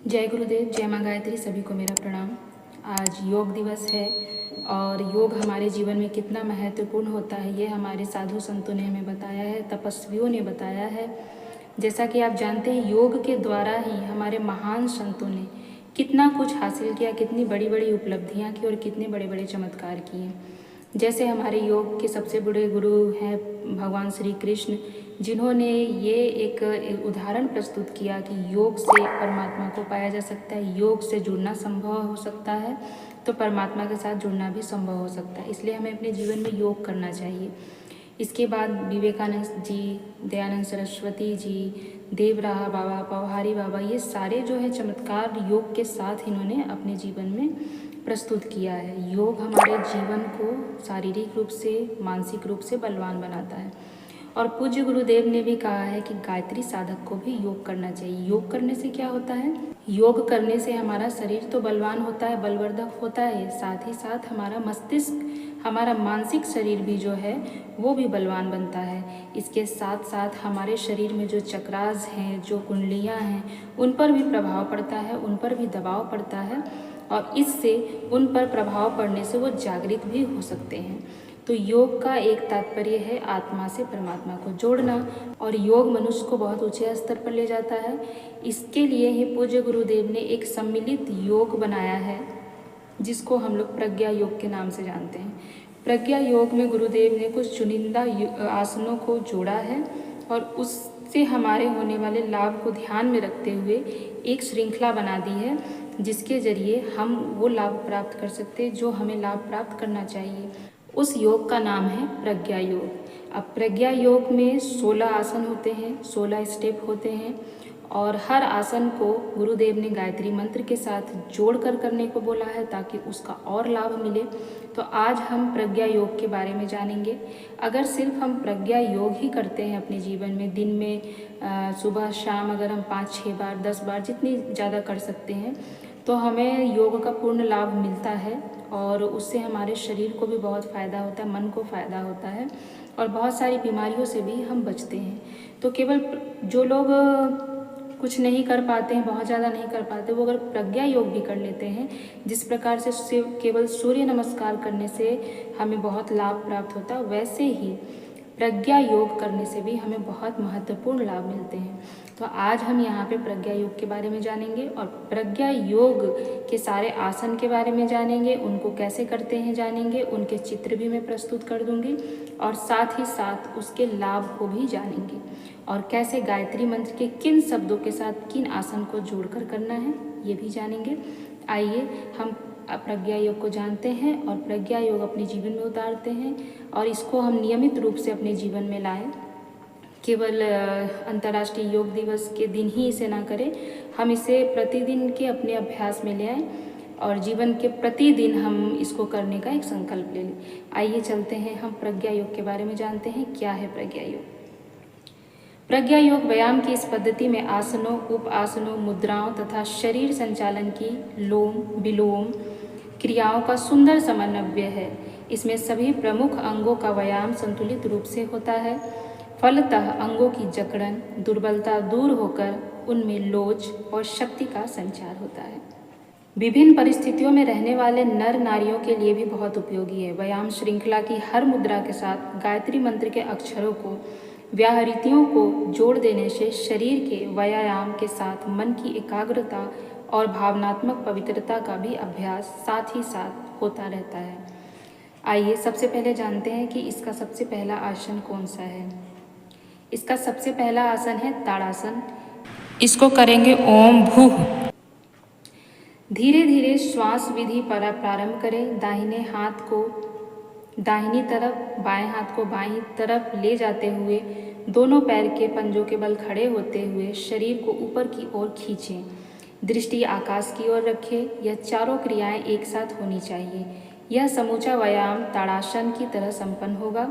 जय गुरुदेव, जय माँ गायत्री। सभी को मेरा प्रणाम। आज योग दिवस है और योग हमारे जीवन में कितना महत्वपूर्ण होता है ये हमारे साधु संतों ने हमें बताया है, तपस्वियों ने बताया है। जैसा कि आप जानते हैं, योग के द्वारा ही हमारे महान संतों ने कितना कुछ हासिल किया, कितनी बड़ी बड़ी उपलब्धियाँ की और कितने बड़े बड़े चमत्कार किए। जैसे हमारे योग के सबसे बड़े गुरु हैं भगवान श्री कृष्ण, जिन्होंने ये एक उदाहरण प्रस्तुत किया कि योग से परमात्मा को पाया जा सकता है, योग से जुड़ना संभव हो सकता है, तो परमात्मा के साथ जुड़ना भी संभव हो सकता है। इसलिए हमें अपने जीवन में योग करना चाहिए। इसके बाद विवेकानंद जी, दयानंद सरस्वती जी, देवराहा बाबा, पवहारी बाबा, ये सारे जो है चमत्कार योग के साथ इन्होंने अपने जीवन में प्रस्तुत किया है। योग हमारे जीवन को शारीरिक रूप से, मानसिक रूप से बलवान बनाता है। और पूज्य गुरुदेव ने भी कहा है कि गायत्री साधक को भी योग करना चाहिए। योग करने से क्या होता है? योग करने से हमारा शरीर तो बलवान होता है, बलवर्धक होता है, साथ ही साथ हमारा मस्तिष्क, हमारा मानसिक शरीर भी जो है वो भी बलवान बनता है। इसके साथ साथ हमारे शरीर में जो चक्रास हैं, जो कुंडलियाँ हैं, उन पर भी प्रभाव पड़ता है, उन पर भी दबाव पड़ता है और इससे उन पर प्रभाव पड़ने से वो जागृत भी हो सकते हैं। तो योग का एक तात्पर्य है आत्मा से परमात्मा को जोड़ना, और योग मनुष्य को बहुत ऊंचे स्तर पर ले जाता है। इसके लिए ही पूज्य गुरुदेव ने एक सम्मिलित योग बनाया है, जिसको हम लोग प्रज्ञा योग के नाम से जानते हैं। प्रज्ञा योग में गुरुदेव ने कुछ चुनिंदा आसनों को जोड़ा है और उससे हमारे होने वाले लाभ को ध्यान में रखते हुए एक श्रृंखला बना दी है, जिसके जरिए हम वो लाभ प्राप्त कर सकते हैं जो हमें लाभ प्राप्त करना चाहिए। उस योग का नाम है प्रज्ञा योग। अब प्रज्ञा योग में 16 आसन होते हैं, 16 स्टेप होते हैं और हर आसन को गुरुदेव ने गायत्री मंत्र के साथ जोड़कर करने को बोला है ताकि उसका और लाभ मिले। तो आज हम प्रज्ञा योग के बारे में जानेंगे। अगर सिर्फ हम प्रज्ञा योग ही करते हैं अपने जीवन में, दिन में सुबह शाम अगर हम 5-6 बार 10 बार जितनी ज़्यादा कर सकते हैं तो हमें योग का पूर्ण लाभ मिलता है और उससे हमारे शरीर को भी बहुत फ़ायदा होता है, मन को फ़ायदा होता है और बहुत सारी बीमारियों से भी हम बचते हैं। तो केवल जो लोग कुछ नहीं कर पाते हैं, बहुत ज़्यादा नहीं कर पाते, वो अगर प्रज्ञा योग भी कर लेते हैं, जिस प्रकार से केवल सूर्य नमस्कार करने से हमें बहुत लाभ प्राप्त होता है, वैसे ही प्रज्ञा योग करने से भी हमें बहुत महत्वपूर्ण लाभ मिलते हैं। तो आज हम यहाँ पे प्रज्ञा योग के बारे में जानेंगे और प्रज्ञा योग के सारे आसन के बारे में जानेंगे, उनको कैसे करते हैं जानेंगे, उनके चित्र भी मैं प्रस्तुत कर दूंगी और साथ ही साथ उसके लाभ को भी जानेंगे और कैसे गायत्री मंत्र के किन शब्दों के साथ किन आसन को जोड़कर करना है ये भी जानेंगे। आइए हम प्रज्ञा योग को जानते हैं और प्रज्ञा योग अपने जीवन में उतारते हैं और इसको हम नियमित रूप से अपने जीवन में लाएं। केवल अंतर्राष्ट्रीय योग दिवस के दिन ही इसे ना करें, हम इसे प्रतिदिन के अपने अभ्यास में ले आएँ और जीवन के प्रतिदिन हम इसको करने का एक संकल्प ले लें। आइए चलते हैं, हम प्रज्ञा योग के बारे में जानते हैं। क्या है प्रज्ञा योग? प्रज्ञा योग व्यायाम की इस पद्धति में आसनों, उप आसनों, मुद्राओं तथा शरीर संचालन की लोम विलोम क्रियाओं का सुंदर समन्वय है। इसमें सभी प्रमुख अंगों का व्यायाम संतुलित रूप से होता है। फलतः अंगों की जकड़न, दुर्बलता दूर होकर उनमें लोच और शक्ति का संचार होता है। विभिन्न परिस्थितियों में रहने वाले नर नारियों के लिए भी बहुत उपयोगी है। व्यायाम श्रृंखला की हर मुद्रा के साथ गायत्री मंत्र के अक्षरों को, व्याहृतियों को जोड़ देने से शरीर के व्यायाम के साथ मन की एकाग्रता और भावनात्मक पवित्रता का भी अभ्यास साथ ही साथ होता रहता है। आइए सबसे पहले जानते हैं कि इसका सबसे पहला आसन कौन सा है। इसका सबसे पहला आसन है ताड़ासन। इसको करेंगे ओम भूः। धीरे धीरे श्वास विधि पर प्रारंभ करें। दाहिने हाथ को दाहिनी तरफ, बाएं हाथ को बाईं तरफ ले जाते हुए दोनों पैर के पंजों के बल खड़े होते हुए शरीर को ऊपर की ओर खींचें। दृष्टि आकाश की ओर रखें। यह चारों क्रियाएं एक साथ होनी चाहिए। यह समूचा व्यायाम ताड़ासन की तरह संपन्न होगा।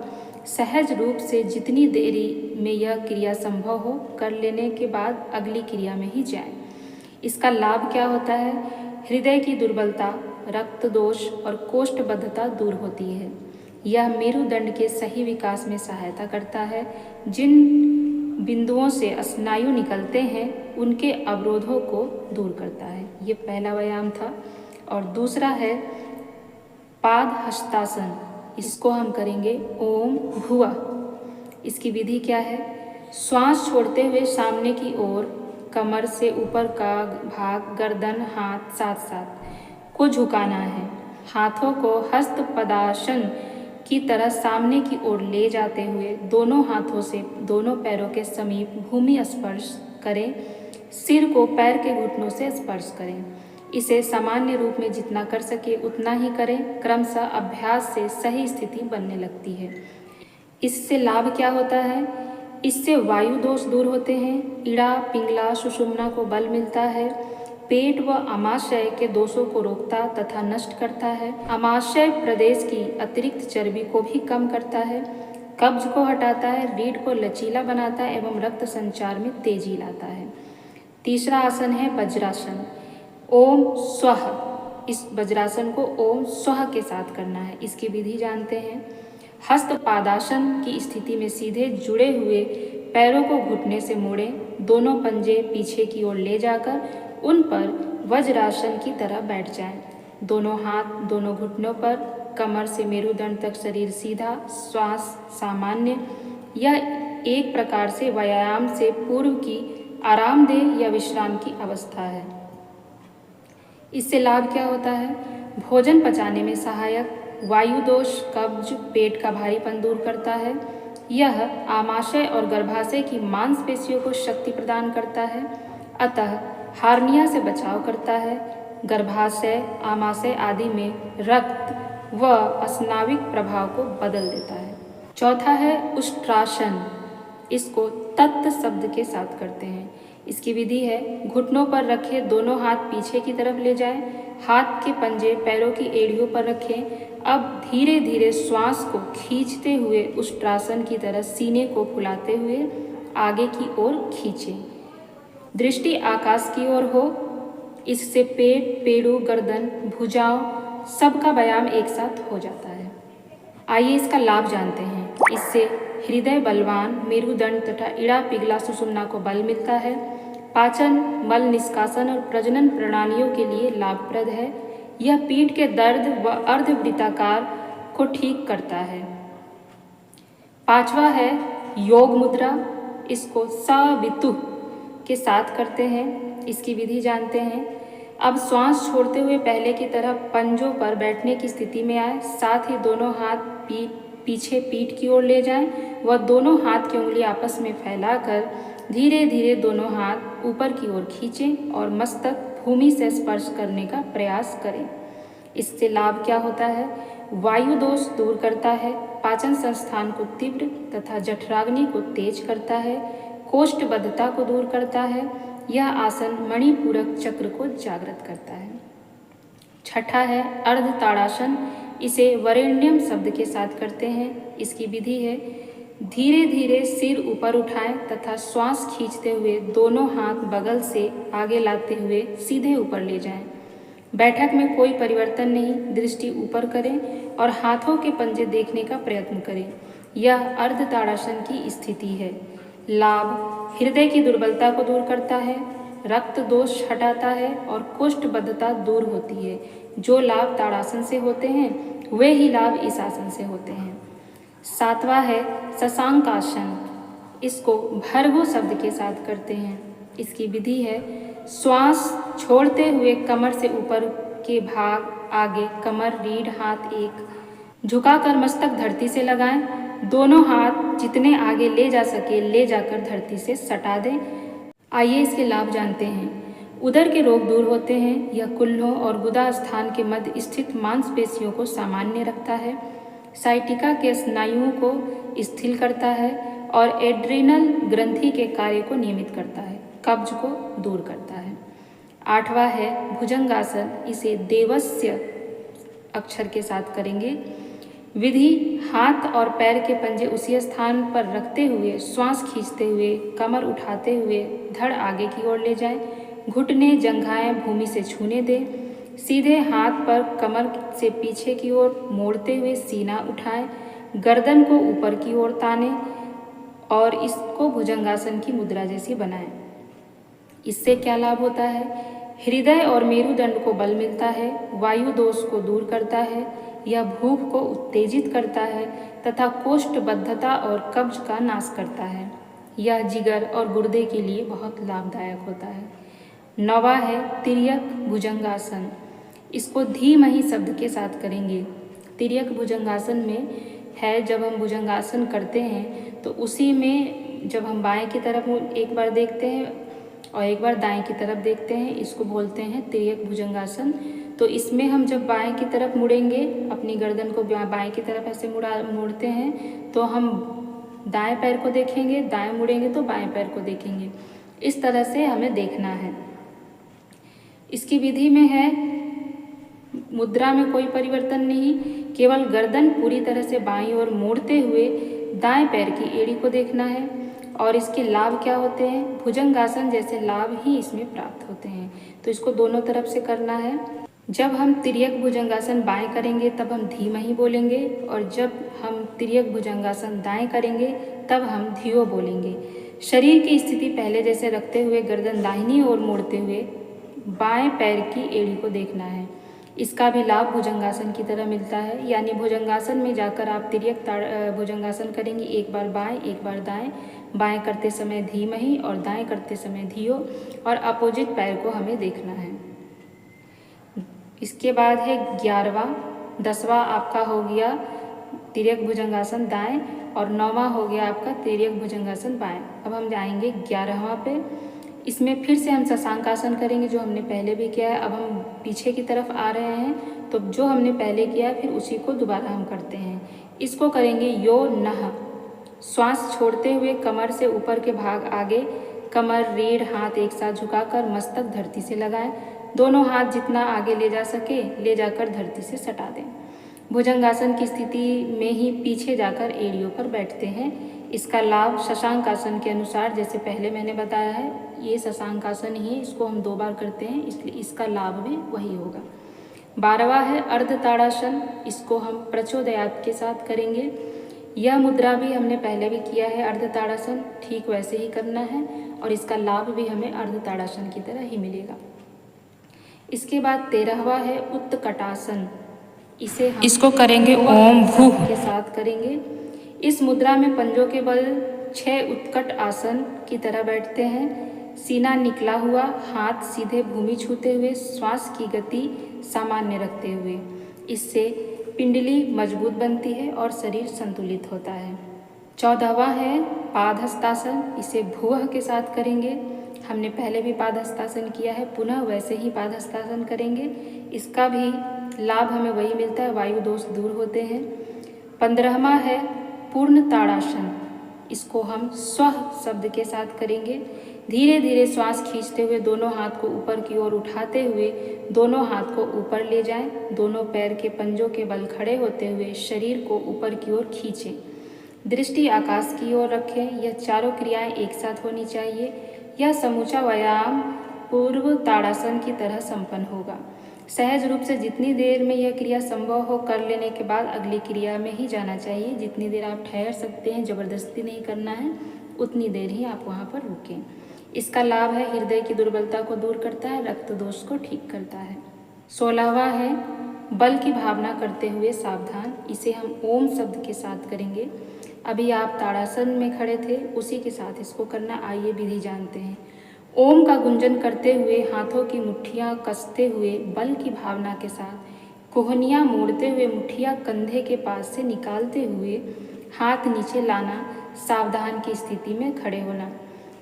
सहज रूप से जितनी देरी में यह क्रिया संभव हो कर लेने के बाद अगली क्रिया में ही जाएं। इसका लाभ क्या होता है? हृदय की दुर्बलता, रक्त दोष और कोष्ठबद्धता दूर होती है। यह मेरुदंड के सही विकास में सहायता करता है। जिन बिंदुओं से स्नायु निकलते हैं उनके अवरोधों को दूर करता है। ये पहला व्यायाम था। और दूसरा है पाद हस्तासन। इसको हम करेंगे ओम भुवा। इसकी विधि क्या है? श्वास छोड़ते हुए सामने की ओर कमर से ऊपर का भाग, गर्दन, हाथ साथ साथ को झुकाना है। हाथों को हस्त पदासन की तरह सामने की ओर ले जाते हुए दोनों हाथों से दोनों पैरों के समीप भूमि स्पर्श करें। सिर को पैर के घुटनों से स्पर्श करें। इसे सामान्य रूप में जितना कर सके उतना ही करें। क्रमशः अभ्यास से सही स्थिति बनने लगती है। इससे लाभ क्या होता है? इससे वायु दोष दूर होते हैं। इड़ा, पिंगला, सुषुम्ना को बल मिलता है। पेट व आमाशय के दोषों को रोकता तथा नष्ट करता है। आमाशय प्रदेश की अतिरिक्त चर्बी को भी कम करता है। कब्ज को हटाता है। रीढ़ को लचीला बनाता है एवं रक्त संचार में तेजी लाता है। तीसरा आसन है वज्रासन। ओम स्वः। इस वज्रासन को ओम स्वः के साथ करना है। इसकी विधि जानते हैं। हस्त पादासन की स्थिति में सीधे जुड़े हुए पैरों को घुटने से मोड़ें। दोनों पंजे पीछे की ओर ले जाकर उन पर वज्रासन की तरह बैठ जाएं। दोनों हाथ दोनों घुटनों पर, कमर से मेरुदंड तक शरीर सीधा, श्वास सामान्य। यह एक प्रकार से व्यायाम से पूर्व की आरामदेह या विश्राम की अवस्था है। इससे लाभ क्या होता है? भोजन पचाने में सहायक, वायु दोष, कब्ज, पेट का भारीपन दूर करता है। यह आमाशय और गर्भाशय की मांसपेशियों को शक्ति प्रदान करता है, अतः हार्निया से बचाव करता है। गर्भाशय, आमाशय आदि में रक्त व स्नाविक प्रभाव को बदल देता है। चौथा है उष्ट्रासन। इसको तत् शब्द के साथ करते हैं। इसकी विधि है घुटनों पर रखे दोनों हाथ पीछे की तरफ ले जाएं। हाथ के पंजे पैरों की एड़ियों पर रखें। अब धीरे धीरे श्वास को खींचते हुए उष्ट्रासन की तरह सीने को फुलाते हुए आगे की ओर खींचें। दृष्टि आकाश की ओर हो। इससे पेट, पेड़ू, गर्दन, भुजाओं सबका व्यायाम एक साथ हो जाता है। आइए इसका लाभ जानते हैं। इससे हृदय बलवान, मेरुदंड तथा इड़ा, पिघला, सुषुम्ना को बल मिलता है। पाचन, मल निष्कासन और प्रजनन प्रणालियों के लिए लाभप्रद है। यह पीठ के दर्द व अर्धवृत्ताकार को ठीक करता है। पांचवा है योग मुद्रा। इसको सवितु के साथ करते हैं। इसकी विधि जानते हैं। अब श्वास छोड़ते हुए पहले की तरह पंजों पर बैठने की स्थिति में आए। साथ ही दोनों हाथ पीछे पीठ की ओर ले जाएं व दोनों हाथ की उंगली आपस में फैलाकर धीरे धीरे दोनों हाथ ऊपर की ओर खींचें और मस्तक भूमि से स्पर्श करने का प्रयास करें। इससे लाभ क्या होता है? वायु दोष दूर करता है। पाचन संस्थान को तीव्र तथा जठराग्नि को तेज करता है। कोष्ठबद्धता को दूर करता है। यह आसन मणिपूरक चक्र को जागृत करता है। छठा है अर्ध ताड़ासन। इसे वरेण्यम शब्द के साथ करते हैं। इसकी विधि है धीरे धीरे सिर ऊपर उठाएं तथा श्वास खींचते हुए दोनों हाथ बगल से आगे लाते हुए सीधे ऊपर ले जाएं। बैठक में कोई परिवर्तन नहीं। दृष्टि ऊपर करें और हाथों के पंजे देखने का प्रयत्न करें। यह अर्ध ताड़ासन की स्थिति है। लाभ हृदय की दुर्बलता को दूर करता है, रक्त दोष हटाता है और कोष्ठबद्धता दूर होती है। जो लाभ ताड़ासन से होते हैं वे ही लाभ इस आसन से होते हैं। सातवां है शशांकासन। इसको भर्गो शब्द के साथ करते हैं। इसकी विधि है श्वास छोड़ते हुए कमर से ऊपर के भाग, आगे कमर, रीढ़, हाथ एक झुकाकर मस्तक धरती से लगाएं। दोनों हाथ जितने आगे ले जा सके ले जाकर धरती से सटा दें। आइए इसके लाभ जानते हैं। उदर के रोग दूर होते हैं। यह कुल्हों और गुदा स्थान के मध्य स्थित मांसपेशियों को सामान्य रखता है। साइटिका के स्नायुओं को स्थिर करता है और एड्रिनल ग्रंथि के कार्य को नियमित करता है। कब्ज को दूर करता है। आठवां है भुजंगासन। इसे देवस्य अक्षर के साथ करेंगे। विधि हाथ और पैर के पंजे उसी स्थान पर रखते हुए श्वास खींचते हुए कमर उठाते हुए धड़ आगे की ओर ले जाएं। घुटने, जंघाएं भूमि से छूने दें। सीधे हाथ पर कमर से पीछे की ओर मोड़ते हुए सीना उठाएं। गर्दन को ऊपर की ओर तानें और इसको भुजंगासन की मुद्रा जैसी बनाएं। इससे क्या लाभ होता है? हृदय और मेरुदंड को बल मिलता है, वायु दोष को दूर करता है, यह भूख को उत्तेजित करता है तथा कोष्ठबद्धता और कब्ज का नाश करता है। यह जिगर और गुर्दे के लिए बहुत लाभदायक होता है। 9वां है तिर्यक भुजंगासन। इसको धीमहि शब्द के साथ करेंगे। तिर्यक भुजंगासन में है, जब हम भुजंगासन करते हैं तो उसी में जब हम बाएं की तरफ एक बार देखते हैं और एक बार दाएं की तरफ देखते हैं, इसको बोलते हैं तिर्यक भुजंगासन। तो इसमें हम जब बाएं की तरफ मुड़ेंगे, अपनी गर्दन को बाएं की तरफ ऐसे मोड़ते हैं तो हम दाएं पैर को देखेंगे, दाएं मुड़ेंगे तो बाएं पैर को देखेंगे। इस तरह से हमें देखना है। इसकी विधि में है, मुद्रा में कोई परिवर्तन नहीं, केवल गर्दन पूरी तरह से बाईं ओर मोड़ते हुए दाएं पैर की एड़ी को देखना है। और इसके लाभ क्या होते हैं? भुजंगासन जैसे लाभ ही इसमें प्राप्त होते हैं। तो इसको दोनों तरफ से करना है। जब हम तिर्यक भुजंगासन बाएं करेंगे तब हम धीमहि बोलेंगे, और जब हम तिर्यक भुजंगासन दाएं करेंगे तब हम धियो बोलेंगे। शरीर की स्थिति पहले जैसे रखते हुए गर्दन दाहिनी ओर मोड़ते हुए बाएं पैर की एड़ी को देखना है। इसका भी लाभ भुजंगासन की तरह मिलता है, यानी भुजंगासन में जाकर आप तिर्यक भुजंगासन करेंगे, एक बार बाएं एक बार दाएं, बाएं करते समय धीमहि और दाएं करते समय धियो, और अपोजिट पैर को हमें देखना है। इसके बाद है 11वां, 10वां आपका हो गया तिर्यक भुजंगासन दाएं और 9वां हो गया आपका तिर्यक भुजंगासन बाएं। अब हम जाएंगे 11वां पे। इसमें फिर से हम शशांकासन करेंगे, जो हमने पहले भी किया है। अब हम पीछे की तरफ आ रहे हैं, तो जो हमने पहले किया फिर उसी को दोबारा हम करते हैं। इसको करेंगे यो नह। श्वास छोड़ते हुए कमर से ऊपर के भाग आगे, कमर रीढ़ हाथ एक साथ झुकाकर मस्तक धरती से लगाएं। दोनों हाथ जितना आगे ले जा सके ले जाकर धरती से सटा दें। भुजंगासन की स्थिति में ही पीछे जाकर एड़ियों पर बैठते हैं। इसका लाभ शशांकासन के अनुसार, जैसे पहले मैंने बताया है, ये शशांकासन ही है, इसको हम 2 बार करते हैं, इसलिए इसका लाभ भी वही होगा। 12वां है अर्धताड़ासन। इसको हम प्रचोदयात के साथ करेंगे। यह मुद्रा भी हमने पहले भी किया है, अर्धताड़ासन, ठीक वैसे ही करना है, और इसका लाभ भी हमें अर्धताड़ासन की तरह ही मिलेगा। इसके बाद 13वां है उत्कटासन। इसको करेंगे ओम भूः के साथ करेंगे। इस मुद्रा में पंजों के बल 6 उत्कट आसन की तरह बैठते हैं। सीना निकला हुआ, हाथ सीधे भूमि छूते हुए, श्वास की गति सामान्य रखते हुए। इससे पिंडली मजबूत बनती है और शरीर संतुलित होता है। 14वां है पादहस्तासन। इसे भुवः के साथ करेंगे। हमने पहले भी पादहस्तासन किया है, पुनः वैसे ही पादहस्तासन करेंगे। इसका भी लाभ हमें वही मिलता है, वायु दोष दूर होते हैं। 15वां है पूर्ण ताड़ासन। इसको हम स्व शब्द के साथ करेंगे। धीरे धीरे श्वास खींचते हुए दोनों हाथ को ऊपर की ओर उठाते हुए दोनों हाथ को ऊपर ले जाएं। दोनों पैर के पंजों के बल खड़े होते हुए शरीर को ऊपर की ओर खींचें। दृष्टि आकाश की ओर रखें। यह चारों क्रियाएं एक साथ होनी चाहिए। यह समूचा व्यायाम पूर्व ताड़ासन की तरह संपन्न होगा। सहज रूप से जितनी देर में यह क्रिया संभव हो कर लेने के बाद अगली क्रिया में ही जाना चाहिए। जितनी देर आप ठहर सकते हैं, जबरदस्ती नहीं करना है, उतनी देर ही आप वहाँ पर रुकें। इसका लाभ है हृदय की दुर्बलता को दूर करता है, रक्त दोष को ठीक करता है। 16वां है बल की भावना करते हुए सावधान। इसे हम ओम शब्द के साथ करेंगे। अभी आप ताड़ासन में खड़े थे, उसी के साथ इसको करना। आइए विधि जानते हैं। ओम का गुंजन करते हुए हाथों की मुट्ठियाँ कसते हुए बल की भावना के साथ कोहनियाँ मोड़ते हुए मुट्ठियाँ कंधे के पास से निकालते हुए हाथ नीचे लाना, सावधान की स्थिति में खड़े होना।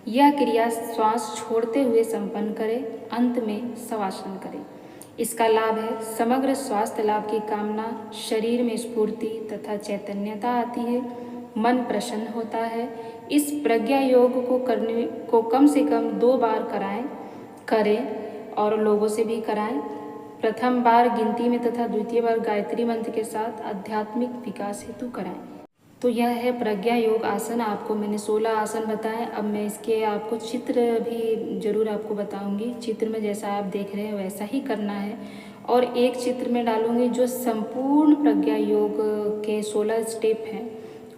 यह क्रिया श्वास छोड़ते हुए संपन्न करें। अंत में शवासन करें। इसका लाभ है समग्र स्वास्थ्य लाभ की कामना, शरीर में स्फूर्ति तथा चैतन्यता आती है, मन प्रसन्न होता है। इस प्रज्ञा योग को कम से कम 2 बार करें और लोगों से भी कराएं। प्रथम बार गिनती में तथा द्वितीय बार गायत्री मंत्र के साथ आध्यात्मिक विकास हेतु कराएं। तो यह है प्रज्ञा योग आसन। आपको मैंने 16 आसन बताए। अब मैं इसके आपको चित्र भी जरूर आपको बताऊंगी। चित्र में जैसा आप देख रहे हैं वैसा ही करना है, और एक चित्र में डालूंगी जो संपूर्ण प्रज्ञा योग के 16 स्टेप हैं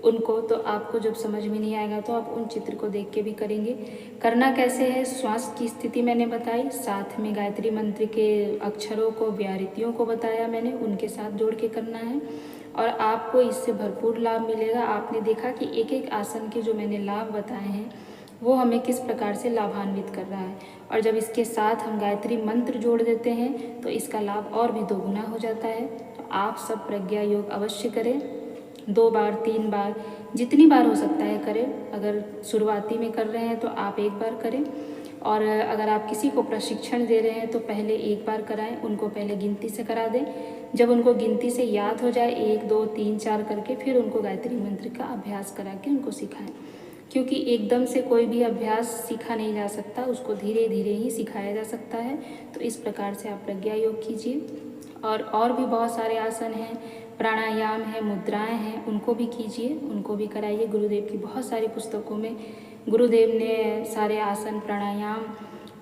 उनको, तो आपको जब समझ में नहीं आएगा तो आप उन चित्र को देख के भी करेंगे। करना कैसे है, श्वास की स्थिति मैंने बताई, साथ में गायत्री मंत्र के अक्षरों को, व्याहृतियों को बताया मैंने, उनके साथ जोड़ के करना है और आपको इससे भरपूर लाभ मिलेगा। आपने देखा कि एक एक आसन के जो मैंने लाभ बताए हैं वो हमें किस प्रकार से लाभान्वित कर रहा है, और जब इसके साथ हम गायत्री मंत्र जोड़ देते हैं तो इसका लाभ और भी दोगुना हो जाता है। तो आप सब प्रज्ञा योग अवश्य करें, 2 बार 3 बार जितनी बार हो सकता है करें। अगर शुरुआती में कर रहे हैं तो आप 1 बार करें, और अगर आप किसी को प्रशिक्षण दे रहे हैं तो पहले 1 बार कराएं, उनको पहले गिनती से करा दें। जब उनको गिनती से याद हो जाए 1 2 3 4 करके, फिर उनको गायत्री मंत्र का अभ्यास करा के उनको सिखाएं, क्योंकि एकदम से कोई भी अभ्यास सीखा नहीं जा सकता, उसको धीरे धीरे ही सिखाया जा सकता है। तो इस प्रकार से आप प्रज्ञा योग कीजिए। और भी बहुत सारे आसन हैं, प्राणायाम है, मुद्राएं हैं, उनको भी कीजिए, उनको भी कराइए। गुरुदेव की बहुत सारी पुस्तकों में गुरुदेव ने सारे आसन, प्राणायाम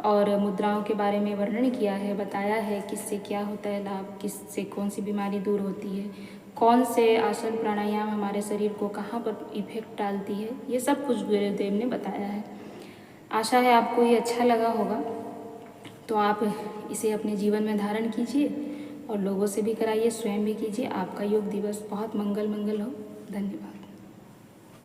और मुद्राओं के बारे में वर्णन किया है, बताया है किससे क्या होता है लाभ, किससे कौन सी बीमारी दूर होती है, कौन से आसन प्राणायाम हमारे शरीर को कहाँ पर इफेक्ट डालती है, ये सब कुछ गुरुदेव ने बताया है। आशा है आपको ये अच्छा लगा होगा, तो आप इसे अपने जीवन में धारण कीजिए और लोगों से भी कराइए, स्वयं भी कीजिए। आपका योग दिवस बहुत मंगल हो। धन्यवाद।